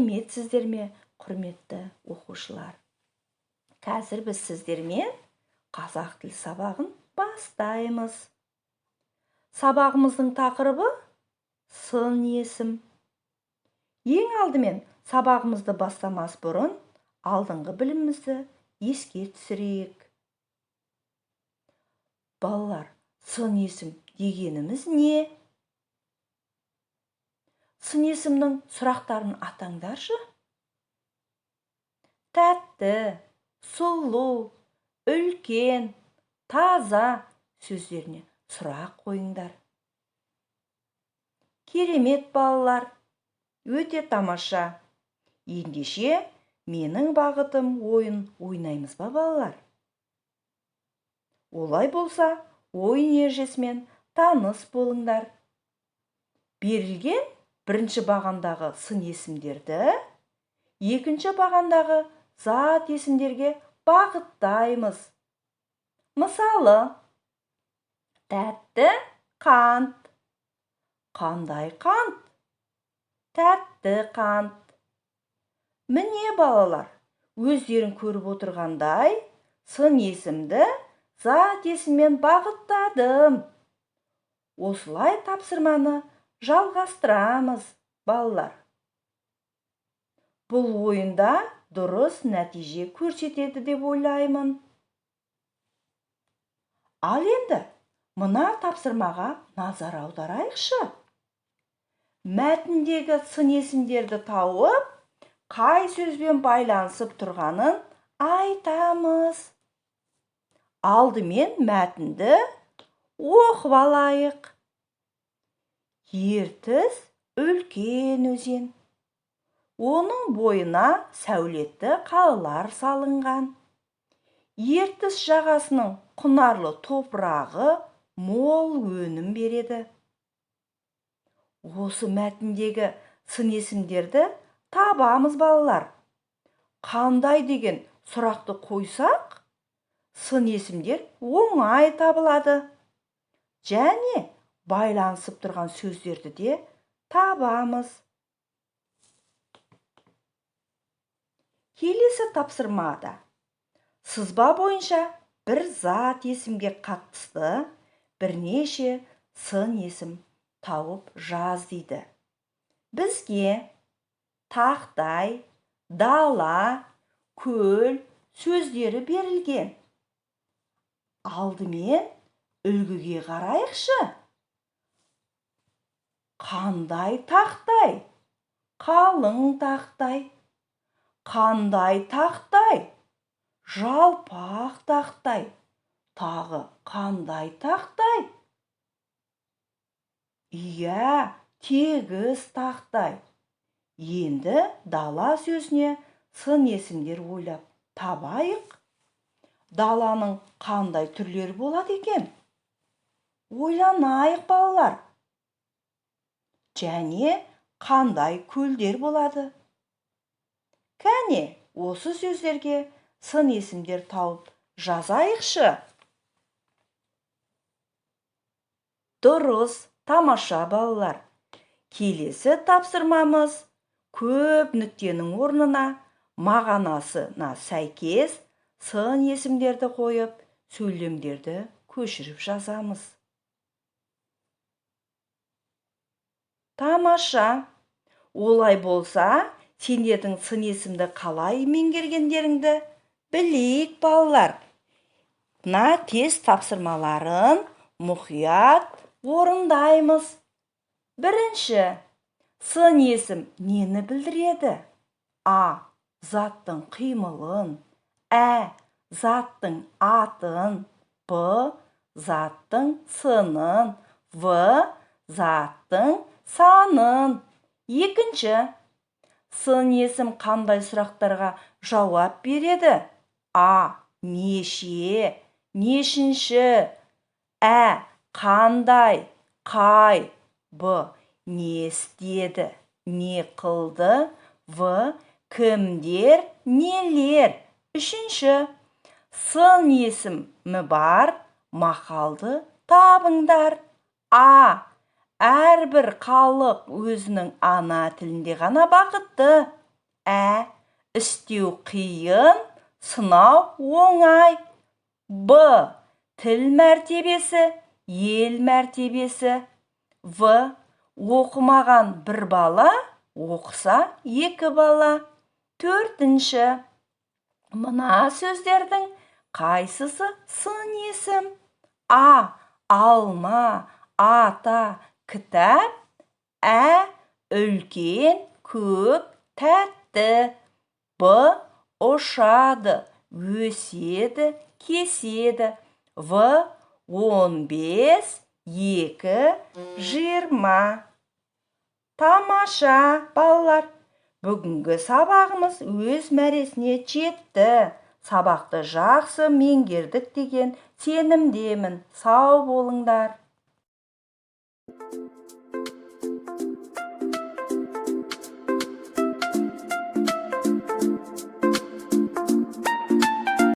Сәлеметсіздер ме, құрметті оқушылар? Қазір біз сіздермен қазақ тіл сабағын бастаймыз. Сабағымыздың тақырыбы сын есім. Ең алдымен сабағымызды бастамас бұрын алдыңғы білімімізді еске түсірейік. Балалар, сын есім дегеніміз не? Сын есімнің сұрақтарын атаңдаршы. Тәтті, сұлу, үлкен, таза сөздеріне сұрақ қойыңдар. Керемет балалар, өте тамаша. Ендеше менің бағытым ойын ойнаймыз ба балалар? Олай болса, ойын ережесімен таныс болыңдар. Берілген бірінші бағандағы сын есімдерді, екінші бағандағы зат есімдерге бағыттаймыз. Мысалы, тәтті қант. Қандай қант? Тәтті қант. Міне балалар, өздерің көріп отырғандай, сын есімді зат есіммен бағыттадым. Осылай тапсырманы жалғастырамыз, балалар. Бұл ойында дұрыс нәтиже көрсетеді деп ойлаймын. Ал енді мына тапсырмаға назар аударайықшы. Мәтіндегі сын есімдерді тауып, қай сөзбен байланысып тұрғанын айтамыз. Алдымен мәтінді оқып алайық. Ертіс үлкен өзен. Оның бойына сәулетті қалалар салынған. Ертіс жағасының құнарлы топырағы мол өнім береді. Осы мәтіндегі сын есімдерді табамыз балалар. Қандай деген сұрақты қойсақ, сын есімдер оңай табылады. Және байланысып тұрған сөздерді де табамыз. Келесі тапсырмада сызба бойынша бір зат есімге қатысты бірнеше сын есім тауып жаз дейді. Бізге тақтай, дала, көл сөздері берілген. Алдымен үлгіге қарайықшы. Қандай тақтай? Қалың тақтай. Қандай тақтай? Жалпақ тақтай. Тағы қандай тақтай? Иә, тегіс тақтай. Енді дала сөзіне сын есімдер ойлап табайық. Даланың қандай түрлері болады екен? Ойланайық балалар. Және қандай көлдер болады? Кәне, осы сөздерге сын есімдер тауып жазайықшы. Дұрыс, тамаша балалар. Келесі тапсырмамыз көп нүктенің орнына мағынасына сәйкес сын есімдерді қойып, сөйлемдерді көшіріп жазамыз. Тамаша. Олай болса, сендердің сын есімді қалай меңгергендеріңді білейік балалар. Мына тест тапсырмаларын мұқият орындаймыз. Бірінші, сын есім нені білдіреді? А. Заттың қимылын. Ә. Заттың атын. Б. Заттың сынын. В. Заттың санын. Екінші, сын есім қандай сұрақтарға жауап береді? А. Неше, нешінші. Ә. Қандай, қай. Б. Не істеді, не қылды. В. Кімдер, нелер. Үшінші, сын есімі бар мақалды табыңдар. А. Әрбір халық өзінің ана тілінде ғана бақытты. Ә. Істеу қиын, сынау оңай. Б. Тіл мәртебесі, ел мәртебесі. В. Оқымаған бір бала, оқыса екі бала. Төртінші. Мына сөздердің қайсысы сын есім? А. Алма, ата, кітап. Ә. Үлкен, көк, тәтті. Б. Ұшады, өседі, кеседі. В. 15, 2, 20. Тамаша, балалар! Бүгінгі сабағымыз өз мәресіне жетті. Сабақты жақсы меңгердік деген сенімдемін. Сау болыңдар.